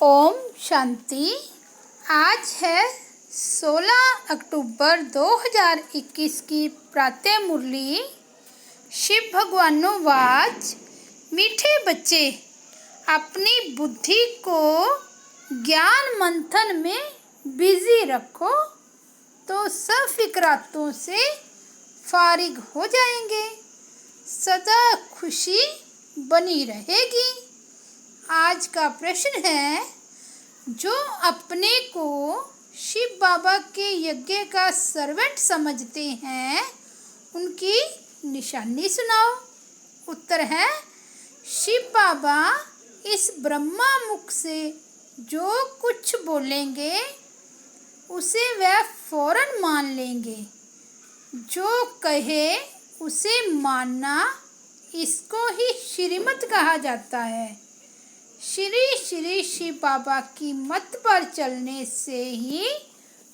ओम शांति। आज है 16 अक्टूबर 2021 की प्रातः मुरली। शिव भगवानो वाच, मीठे बच्चे अपनी बुद्धि को ज्ञान मंथन में बिजी रखो तो सब फिक्रातों से फारिग हो जाएंगे, सदा खुशी बनी रहेगी। आज का प्रश्न है, जो अपने को शिव बाबा के यज्ञ का सर्वेंट समझते हैं उनकी निशानी सुनाओ। उत्तर है, शिव बाबा इस ब्रह्मा मुख से जो कुछ बोलेंगे उसे वह फौरन मान लेंगे। जो कहे उसे मानना, इसको ही श्रीमत कहा जाता है। श्री श्री शिव बाबा की मत पर चलने से ही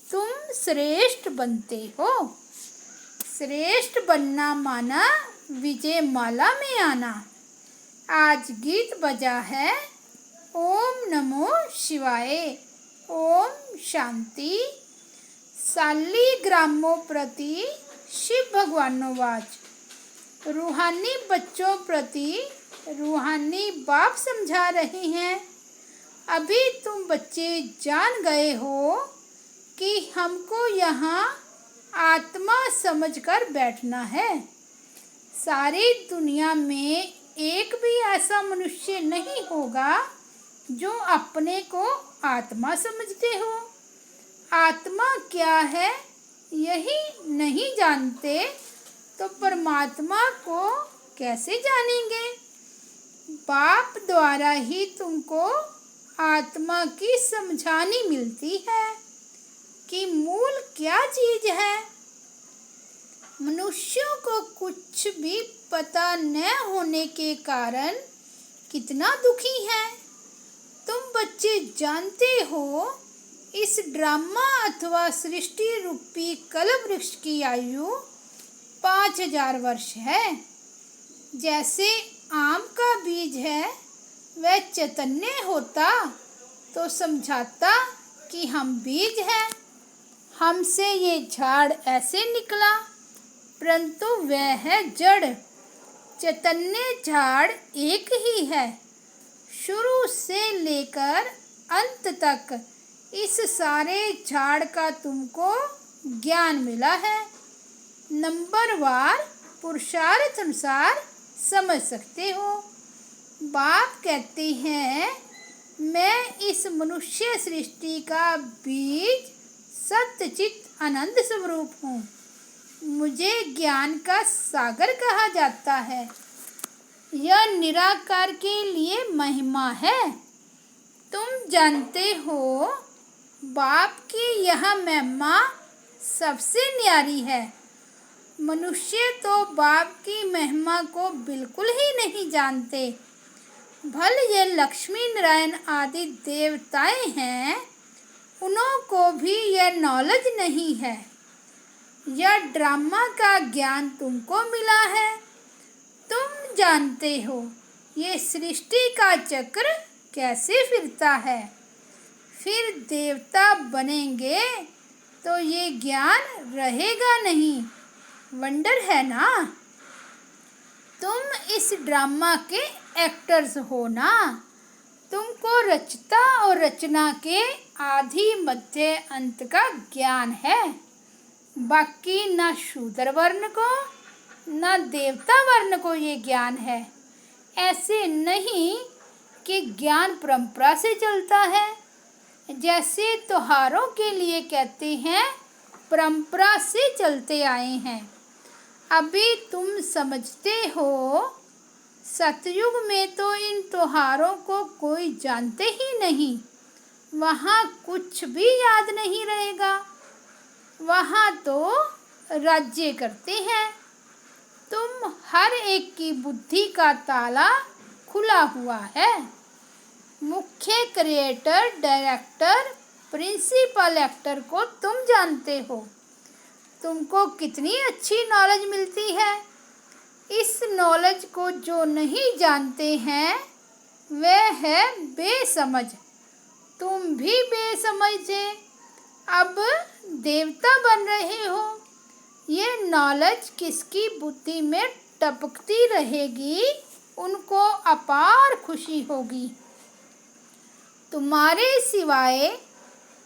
तुम श्रेष्ठ बनते हो। श्रेष्ठ बनना माना विजय माला में आना। आज गीत बजा है, ओम नमो शिवाय। ओम शांति। शालिग्रामों प्रति शिव भगवानो वाच, रूहानी बच्चों प्रति रूहानी बाप समझा रहे हैं। अभी तुम बच्चे जान गए हो कि हमको यहाँ आत्मा समझकर बैठना है। सारी दुनिया में एक भी ऐसा मनुष्य नहीं होगा जो अपने को आत्मा समझते हो। आत्मा क्या है यही नहीं जानते तो परमात्मा को कैसे जानेंगे। बाप द्वारा ही तुमको आत्मा की समझानी मिलती है कि मूल क्या चीज है। मनुष्यों को कुछ भी पता न होने के कारण कितना दुखी है। तुम बच्चे जानते हो, इस ड्रामा अथवा सृष्टि रूपी कल्प वृक्ष की आयु 5000 वर्ष है। जैसे आम का बीज है, वह चैतन्य होता तो समझाता कि हम बीज हैं, हमसे ये झाड़ ऐसे निकला, परंतु वह है जड़। चैतन्य झाड़ एक ही है। शुरू से लेकर अंत तक इस सारे झाड़ का तुमको ज्ञान मिला है। नंबरवार पुरुषार्थ अनुसार समझ सकते हो। बाप कहते हैं, मैं इस मनुष्य सृष्टि का बीज सत्यचित आनंद स्वरूप हूँ। मुझे ज्ञान का सागर कहा जाता है। यह निराकार के लिए महिमा है। तुम जानते हो, बाप की यह महिमा सबसे न्यारी है। मनुष्य तो बाप की महिमा को बिल्कुल ही नहीं जानते। भल ये लक्ष्मी नारायण आदि देवताएं हैं, उन्हों को भी यह नॉलेज नहीं है। यह ड्रामा का ज्ञान तुमको मिला है। तुम जानते हो ये सृष्टि का चक्र कैसे फिरता है। फिर देवता बनेंगे तो ये ज्ञान रहेगा नहीं। वंडर है ना। तुम इस ड्रामा के एक्टर्स हो ना। तुमको रचता और रचना के आदि मध्य अंत का ज्ञान है। बाकी ना शूद्र वर्ण को ना देवता वर्ण को ये ज्ञान है। ऐसे नहीं कि ज्ञान परंपरा से चलता है। जैसे त्योहारों के लिए कहते हैं, परंपरा से चलते आए हैं। अभी तुम समझते हो, सतयुग में तो इन त्योहारों को कोई जानते ही नहीं। वहाँ कुछ भी याद नहीं रहेगा। वहाँ तो राज्य करते हैं। तुम हर एक की बुद्धि का ताला खुला हुआ है। मुख्य क्रिएटर, डायरेक्टर, प्रिंसिपल एक्टर को तुम जानते हो। तुमको कितनी अच्छी नॉलेज मिलती है। इस नॉलेज को जो नहीं जानते हैं वह है बेसमझ। तुम भी बेसमझ थे, अब देवता बन रहे हो। ये नॉलेज किसकी बुद्धि में टपकती रहेगी, उनको अपार खुशी होगी। तुम्हारे सिवाय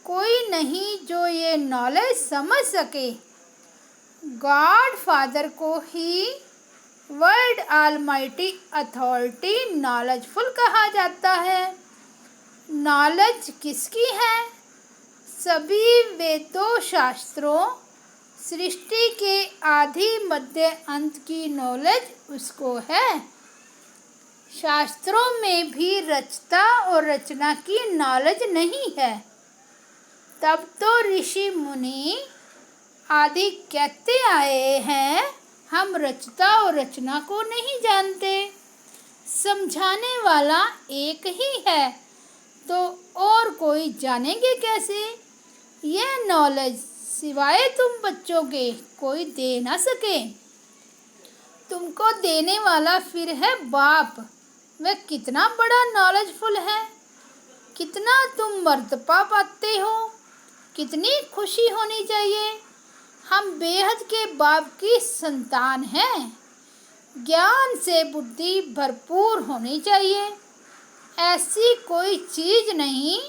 कोई नहीं जो ये नॉलेज समझ सके। गॉड फादर को ही वर्ल्ड ऑलमाइटी अथॉरिटी नॉलेजफुल कहा जाता है। नॉलेज किसकी है? सभी वेदों शास्त्रों, सृष्टि के आदि मध्य अंत की नॉलेज उसको है। शास्त्रों में भी रचता और रचना की नॉलेज नहीं है। तब तो ऋषि मुनि आदि कहते आए हैं, हम रचता और रचना को नहीं जानते। समझाने वाला एक ही है, तो और कोई जानेंगे कैसे? यह नॉलेज सिवाय तुम बच्चों के कोई दे ना सके। तुमको देने वाला फिर है बाप। वह कितना बड़ा नॉलेजफुल है। कितना तुम मर्तबा पाते हो, कितनी खुशी होनी चाहिए। हम बेहद के बाप की संतान हैं। ज्ञान से बुद्धि भरपूर होनी चाहिए। ऐसी कोई चीज़ नहीं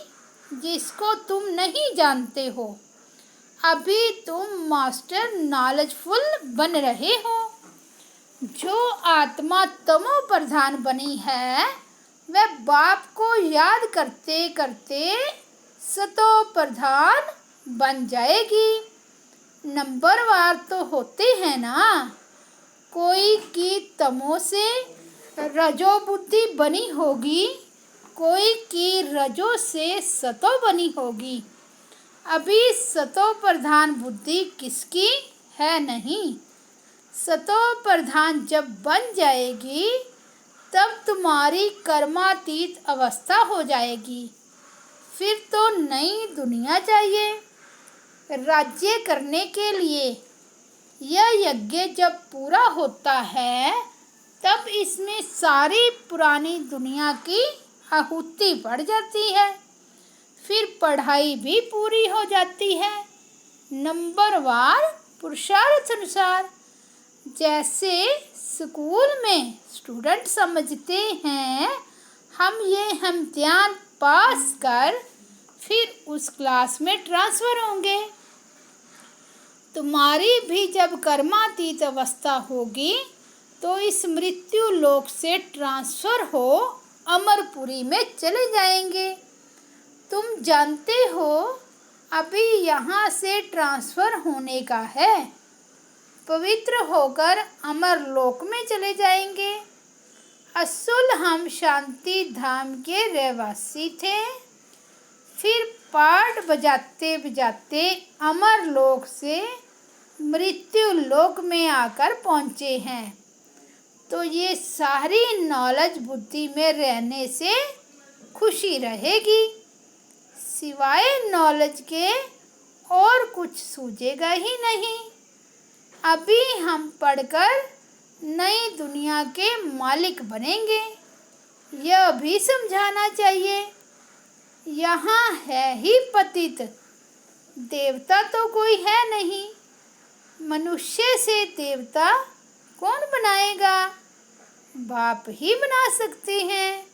जिसको तुम नहीं जानते हो। अभी तुम मास्टर नॉलेजफुल बन रहे हो। जो आत्मा तमो प्रधान बनी है, वह बाप को याद करते करते सतो प्रधान बन जाएगी। नंबरवार तो होते हैं ना। कोई की तमो से रजो बुद्धि बनी होगी, कोई की रजो से सतो बनी होगी। अभी सतो प्रधान बुद्धि किसकी है नहीं। सतो प्रधान जब बन जाएगी, तब तुम्हारी कर्मातीत अवस्था हो जाएगी। फिर तो नई दुनिया चाहिए राज्य करने के लिए। यह यज्ञ जब पूरा होता है, तब इसमें सारी पुरानी दुनिया की आहुति बढ़ जाती है। फिर पढ़ाई भी पूरी हो जाती है, नंबरवार पुरुषार्थ अनुसार। जैसे स्कूल में स्टूडेंट समझते हैं, हम ये इम्तिहान पास कर फिर उस क्लास में ट्रांसफ़र होंगे। तुम्हारी भी जब कर्मातीत अवस्था होगी, तो इस मृत्यु लोक से ट्रांसफ़र हो अमरपुरी में चले जाएंगे। तुम जानते हो, अभी यहाँ से ट्रांसफ़र होने का है। पवित्र होकर अमर लोक में चले जाएंगे। असल हम शांति धाम के रहवासी थे, फिर पाठ बजाते बजाते अमर लोक से मृत्यु लोक में आकर पहुँचे हैं। तो ये सारी नॉलेज बुद्धि में रहने से खुशी रहेगी। सिवाय नॉलेज के और कुछ सूझेगा ही नहीं। अभी हम पढ़कर नई दुनिया के मालिक बनेंगे, यह भी समझाना चाहिए। यहाँ है ही पतित, देवता तो कोई है नहीं। मनुष्य से देवता कौन बनाएगा? बाप ही बना सकते हैं।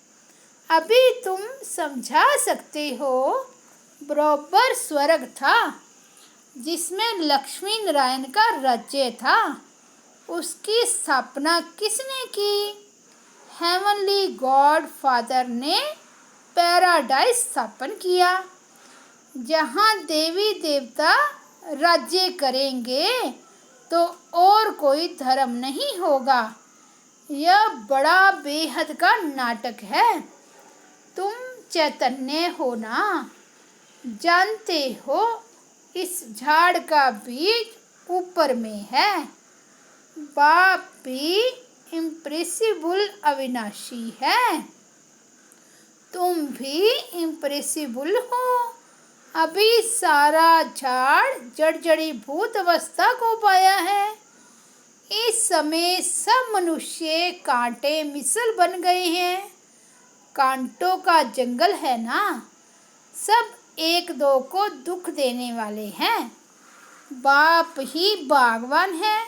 अभी तुम समझा सकते हो, बराबर स्वर्ग था जिसमें लक्ष्मी नारायण का राज्य था। उसकी स्थापना किसने की? हेवनली गॉड फादर ने पैराडाइज स्थापन किया, जहाँ देवी देवता राज्य करेंगे, तो और कोई धर्म नहीं होगा। यह बड़ा बेहद का नाटक है। तुम चैतन्य हो ना, जानते हो इस झाड़ का बीज ऊपर में है। बाप भी इम्प्रेसिबल अविनाशी है। तुम भी इम्प्रेसिबल हो। अभी सारा झाड़ जड़ी भूत अवस्था को पाया है। इस समय सब मनुष्य कांटे मिसल बन गए हैं। कांटों का जंगल है ना। सब एक दो को दुख देने वाले हैं। बाप ही बागवान है,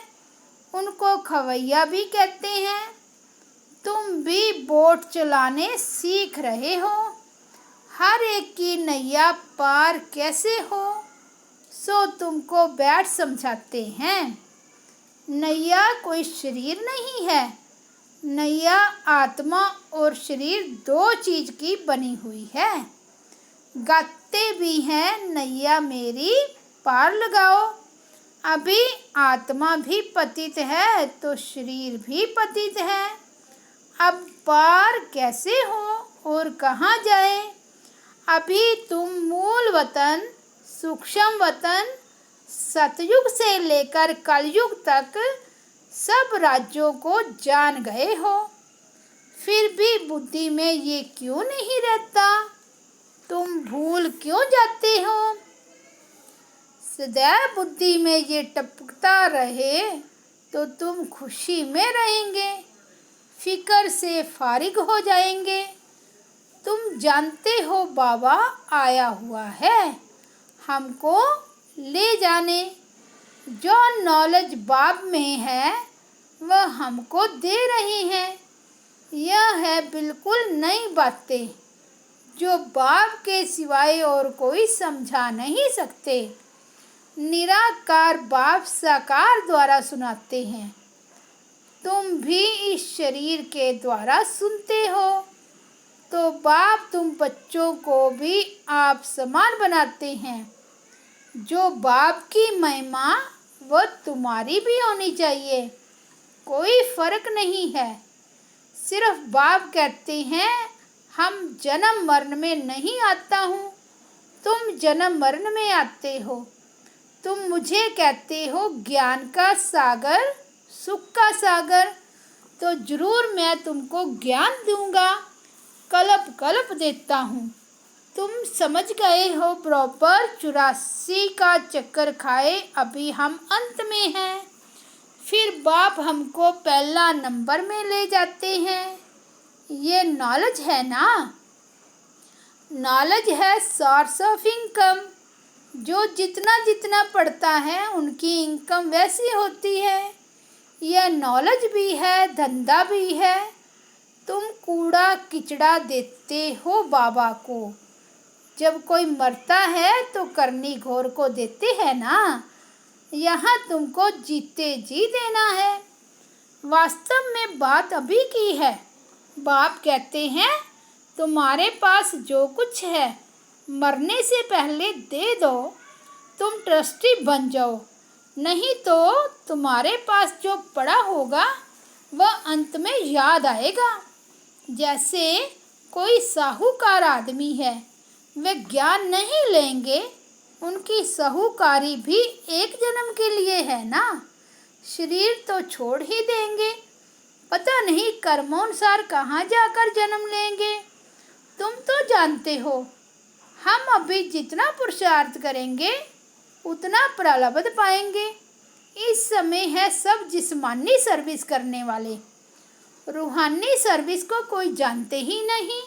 उनको खवैया भी कहते हैं। तुम भी बोट चलाने सीख रहे हो, हर एक की नैया पार कैसे हो, सो तुमको बैठ समझाते हैं। नैया कोई शरीर नहीं है, नैया आत्मा और शरीर दो चीज की बनी हुई है। गाते भी हैं नैया मेरी पार लगाओ। अभी आत्मा भी पतित है तो शरीर भी पतित है। अब पार कैसे हो और कहाँ जाए। अभी तुम मूल वतन, सूक्ष्म वतन, सतयुग से लेकर कलयुग तक सब राज्यों को जान गए हो, फिर भी बुद्धि में ये क्यों नहीं रहता। तुम भूल क्यों जाते हो। सदैव बुद्धि में ये टपकता रहे तो तुम खुशी में रहेंगे, फिक्र से फारिग हो जाएंगे। तुम जानते हो बाबा आया हुआ है हमको ले जाने। जो नॉलेज बाप में है वह हमको दे रही हैं। यह है बिल्कुल नई बातें जो बाप के सिवाय और कोई समझा नहीं सकते। निराकार बाप साकार द्वारा सुनाते हैं, तुम भी इस शरीर के द्वारा सुनते हो। तो बाप तुम बच्चों को भी आप समान बनाते हैं। जो बाप की महिमा वह तुम्हारी भी होनी चाहिए, कोई फर्क नहीं है। सिर्फ बाप कहते हैं हम जन्म मरण में नहीं आता हूँ, तुम जन्म मरण में आते हो। तुम मुझे कहते हो ज्ञान का सागर, सुख का सागर, तो जरूर मैं तुमको ज्ञान दूंगा, कल्प कल्प देता हूँ। तुम समझ गए हो बराबर 84 का चक्कर खाए, अभी हम अंत में हैं। फिर बाप हमको पहला नंबर में ले जाते हैं। ये नॉलेज है ना। नॉलेज है सोर्स ऑफ इनकम। जो जितना जितना पढ़ता है उनकी इनकम वैसी होती है। यह नॉलेज भी है, धंधा भी है। तुम कूड़ा किचड़ा देते हो बाबा को। जब कोई मरता है तो करनी घोर को देते हैं ना। यहाँ तुमको जीते जी देना है। वास्तव में बात अभी की है। बाप कहते हैं तुम्हारे पास जो कुछ है मरने से पहले दे दो, तुम ट्रस्टी बन जाओ। नहीं तो तुम्हारे पास जो पड़ा होगा वह अंत में याद आएगा। जैसे कोई साहूकार आदमी है, वे ज्ञान नहीं लेंगे, उनकी साहूकारी भी एक जन्म के लिए है ना। शरीर तो छोड़ ही देंगे, पता नहीं कर्मोनुसार कहाँ जाकर जन्म लेंगे। तुम तो जानते हो हम अभी जितना पुरुषार्थ करेंगे उतना प्रलब्ध पाएंगे। इस समय है सब जिस्मानी सर्विस करने वाले, रूहानी सर्विस को कोई जानते ही नहीं।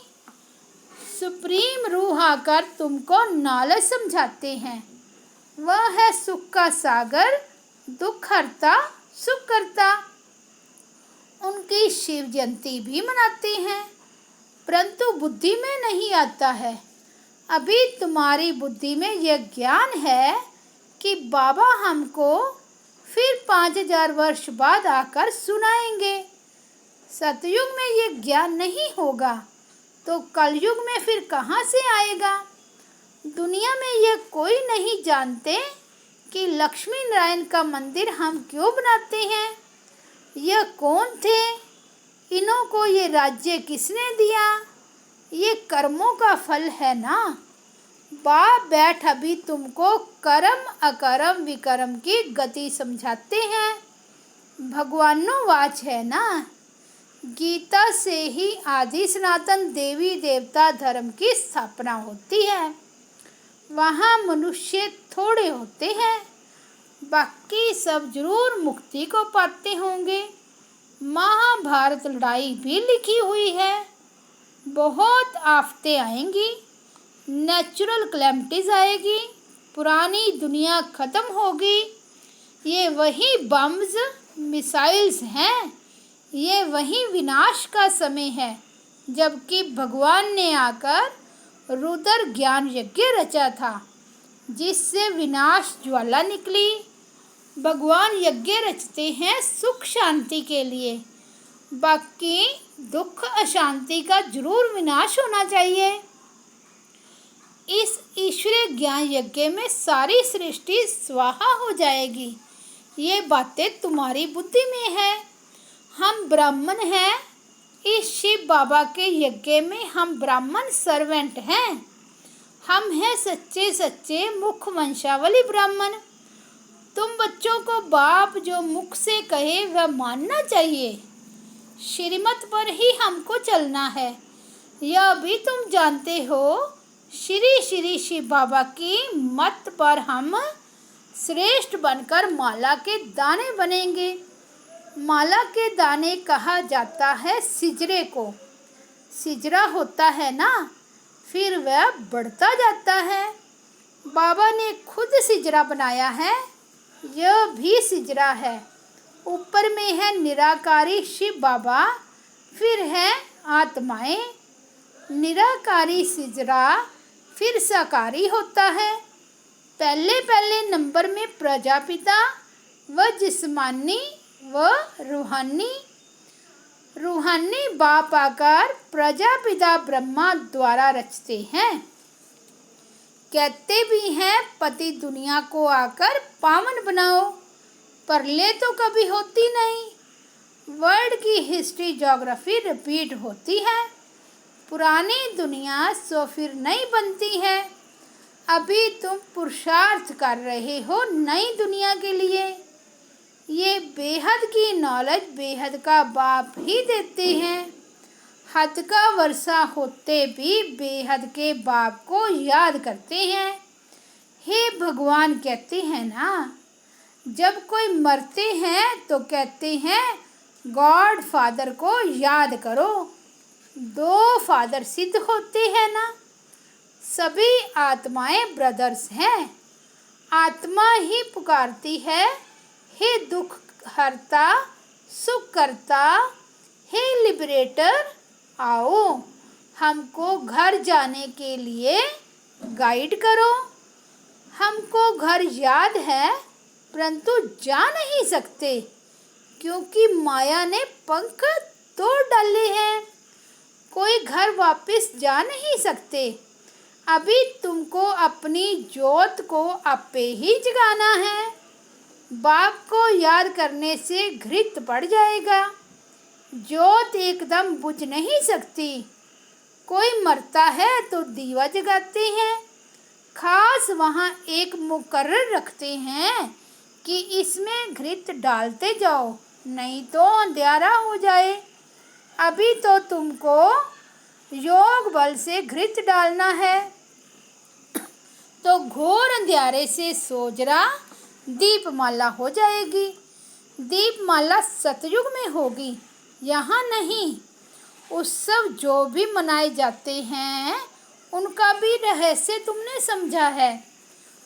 सुप्रीम रूह आकर तुमको नॉलेज समझाते हैं। वह है सुख का सागर, दुख हरता, सुख करता। उनकी शिव जयंती भी मनाते हैं, परंतु बुद्धि में नहीं आता है। अभी तुम्हारी बुद्धि में यह ज्ञान है कि बाबा हमको फिर 5000 वर्ष बाद आकर सुनाएंगे। सतयुग में ये ज्ञान नहीं होगा तो कलयुग में फिर कहाँ से आएगा। दुनिया में यह कोई नहीं जानते कि लक्ष्मी नारायण का मंदिर हम क्यों बनाते हैं। यह कौन थे, इन्हों को ये राज्य किसने दिया। ये कर्मों का फल है ना। बाप बैठ अभी तुमको कर्म अकर्म विकर्म की गति समझाते हैं। भगवानो वाच है ना। गीता से ही आदि सनातन देवी देवता धर्म की स्थापना होती है। वहाँ मनुष्य थोड़े होते हैं, बाकी सब जरूर मुक्ति को पाते होंगे। महाभारत लड़ाई भी लिखी हुई है। बहुत आफतें आएंगी, नेचुरल कैलेमिटीज आएगी, पुरानी दुनिया ख़त्म होगी। ये वही बम्स मिसाइल्स हैं, ये वही विनाश का समय है। जबकि भगवान ने आकर रुद्र ज्ञान यज्ञ रचा था, जिससे विनाश ज्वाला निकली। भगवान यज्ञ रचते हैं सुख शांति के लिए, बाकी दुख अशांति का जरूर विनाश होना चाहिए। इस ईश्वरीय ज्ञान यज्ञ में सारी सृष्टि स्वाहा हो जाएगी। ये बातें तुम्हारी बुद्धि में है। हम ब्राह्मण हैं। इस शिव बाबा के यज्ञ में हम ब्राह्मण सर्वेंट हैं। हम हैं सच्चे सच्चे मुख वंशावली ब्राह्मण। तुम बच्चों को बाप जो मुख से कहे वह मानना चाहिए। श्रीमत पर ही हमको चलना है, यह भी तुम जानते हो। श्री श्री शिव बाबा की मत पर हम श्रेष्ठ बनकर माला के दाने बनेंगे। माला के दाने कहा जाता है सिजरे को। सिजरा होता है ना, फिर वह बढ़ता जाता है। बाबा ने खुद सिजरा बनाया है, यह भी सिजरा है। ऊपर में है निराकारी शिव बाबा, फिर है आत्माएं। निराकारी सिजरा फिर साकारी होता है। पहले पहले नंबर में प्रजापिता व जिस्मानी व रूहानी। रूहानी बाप आकर प्रजापिता ब्रह्मा द्वारा रचते हैं। कहते भी हैं पति दुनिया को आकर पावन बनाओ, पर ले तो कभी होती नहीं। वर्ल्ड की हिस्ट्री ज्योग्राफी रिपीट होती है। पुरानी दुनिया सो फिर नई बनती है। अभी तुम पुरुषार्थ कर रहे हो नई दुनिया के लिए। ये बेहद की नॉलेज बेहद का बाप ही देते हैं। हद का वर्षा होते भी बेहद के बाप को याद करते हैं। हे भगवान कहते हैं ना, जब कोई मरते हैं तो कहते हैं गॉड फादर को याद करो। 2 फादर सिद्ध होते हैं ना। सभी आत्माएं ब्रदर्स हैं। आत्मा ही पुकारती है, हे दुख हरता सुख करता, हे लिबरेटर आओ हमको घर जाने के लिए गाइड करो। हमको घर याद है परंतु जा नहीं सकते, क्योंकि माया ने पंख तोड़ डाले हैं। कोई घर वापस जा नहीं सकते। अभी तुमको अपनी जोत को आपे ही जगाना है। बाप को याद करने से घृत पड़ जाएगा। जोत एकदम बुझ नहीं सकती। कोई मरता है तो दीवा जगाते हैं। खास वहाँ एक मुकर्रर रखते हैं कि इसमें घृत डालते जाओ, नहीं तो अंधेरा हो जाए। अभी तो तुमको योग बल से घृत डालना है, तो घोर अंधेरे से सोजरा दीपमाला हो जाएगी। दीपमाला सतयुग में होगी, यहाँ नहीं। उत्सव जो भी मनाए जाते हैं उनका भी रहस्य तुमने समझा है।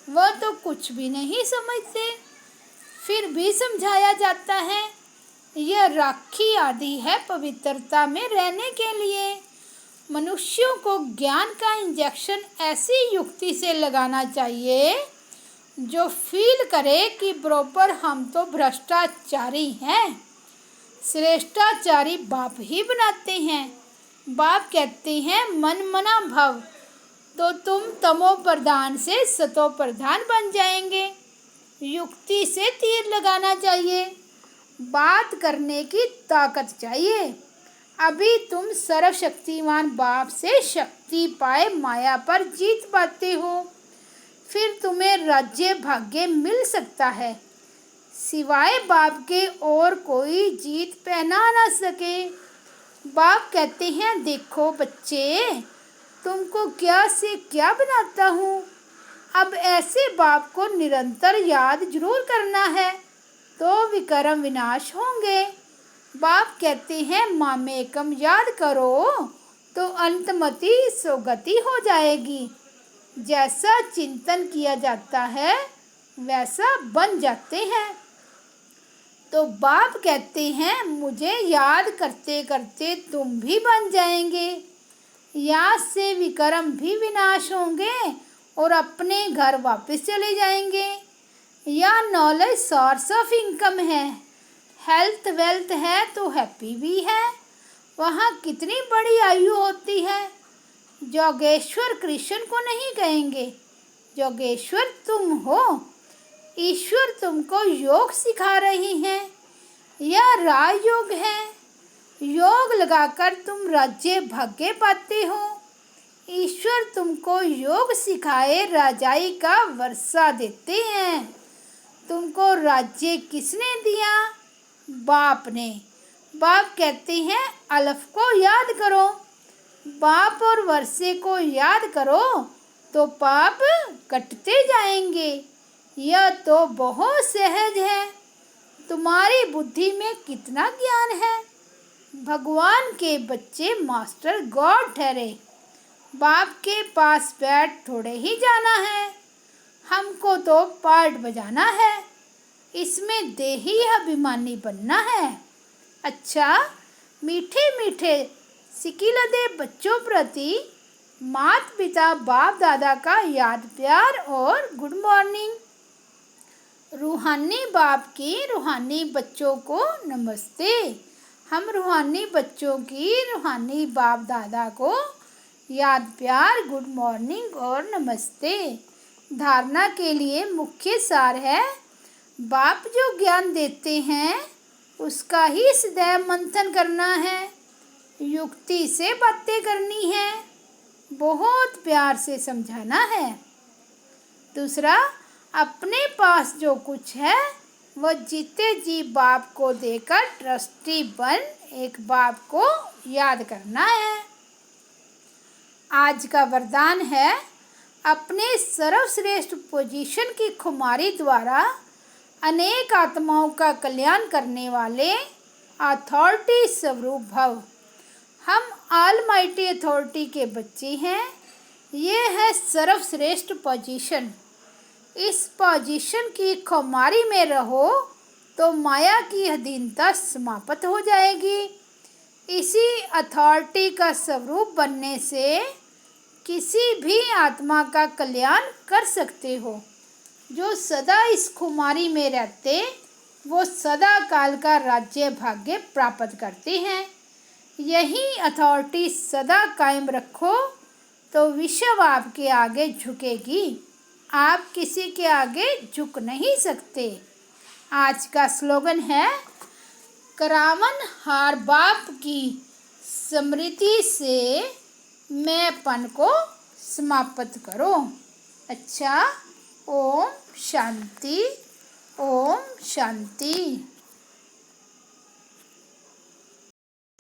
वह तो कुछ भी नहीं समझते, फिर भी समझाया जाता है। यह राखी आदि है पवित्रता में रहने के लिए। मनुष्यों को ज्ञान का इंजेक्शन ऐसी युक्ति से लगाना चाहिए जो फील करे कि बरोबर हम तो भ्रष्टाचारी हैं। श्रेष्ठाचारी बाप ही बनाते हैं। बाप कहते हैं मन मना भव, तो तुम तमो प्रधान से सतो प्रधान बन जाएंगे। युक्ति से तीर लगाना चाहिए, बात करने की ताकत चाहिए। अभी तुम सर्वशक्तिमान बाप से शक्ति पाए माया पर जीत पाते हो, फिर तुम्हें राज्य भाग्य मिल सकता है। सिवाय बाप के और कोई जीत पहना ना सके। बाप कहते हैं देखो बच्चे, तुमको क्या से क्या बनाता हूँ। अब ऐसे बाप को निरंतर याद जरूर करना है, तो विकर्म विनाश होंगे। बाप कहते हैं मामेकम याद करो तो अंतमति सुगति हो जाएगी। जैसा चिंतन किया जाता है वैसा बन जाते हैं। तो बाप कहते हैं मुझे याद करते करते तुम भी बन जाएंगे। याद से विकर्म भी विनाश होंगे और अपने घर वापस चले जाएंगे। यह नॉलेज सोर्स ऑफ इनकम है। हेल्थ वेल्थ है तो हैप्पी भी है। वहाँ कितनी बड़ी आयु होती है। जोगेश्वर कृष्ण को नहीं कहेंगे, जोगेश्वर तुम हो। ईश्वर तुमको योग सिखा रही हैं। यह राजयोग है। योग लगाकर तुम राज्य भाग्य पाते हो। ईश्वर तुमको योग सिखाए राजाई का वर्षा देते हैं। तुमको राज्य किसने दिया? बाप ने। बाप कहते हैं अलफ को याद करो। बाप और वर्षे को याद करो तो पाप कटते जाएंगे। यह तो बहुत सहज है। तुम्हारी बुद्धि में कितना ज्ञान है। भगवान के बच्चे मास्टर गॉड ठहरे। बाप के पास बैठ थोड़े ही जाना है। हमको तो पार्ट बजाना है। इसमें देही अभिमानी बनना है। अच्छा, मीठे मीठे सिकिलदे बच्चों प्रति माता पिता बाप दादा का याद प्यार और गुड मॉर्निंग। रूहानी बाप की रूहानी बच्चों को नमस्ते। हम रूहानी बच्चों की रूहानी बाप दादा को याद प्यार गुड मॉर्निंग और नमस्ते। धारणा के लिए मुख्य सार है बाप जो ज्ञान देते हैं उसका ही सदैव मंथन करना है। युक्ति से बातें करनी है। बहुत प्यार से समझाना है। दूसरा, अपने पास जो कुछ है वह जीते जी बाप को देकर ट्रस्टी बन एक बाप को याद करना है। आज का वरदान है अपने सर्वश्रेष्ठ पोजीशन की खुमारी द्वारा अनेक आत्माओं का कल्याण करने वाले अथॉरिटी स्वरूप भव। हम ऑलमाइटी अथॉरिटी के बच्चे हैं। ये है सर्वश्रेष्ठ पोजीशन। इस पोजीशन की खुमारी में रहो तो माया की अधीनता समाप्त हो जाएगी। इसी अथॉरिटी का स्वरूप बनने से किसी भी आत्मा का कल्याण कर सकते हो। जो सदा इस खुमारी में रहते वो सदा काल का राज्य भाग्य प्राप्त करते हैं। यही अथॉरिटी सदा कायम रखो तो विश्व आपके आगे झुकेगी। आप किसी के आगे झुक नहीं सकते। आज का स्लोगन है करावन हार बाप की स्मृति से मैंपन को समाप्त करो। अच्छा, ओम शांति, ओम शांति।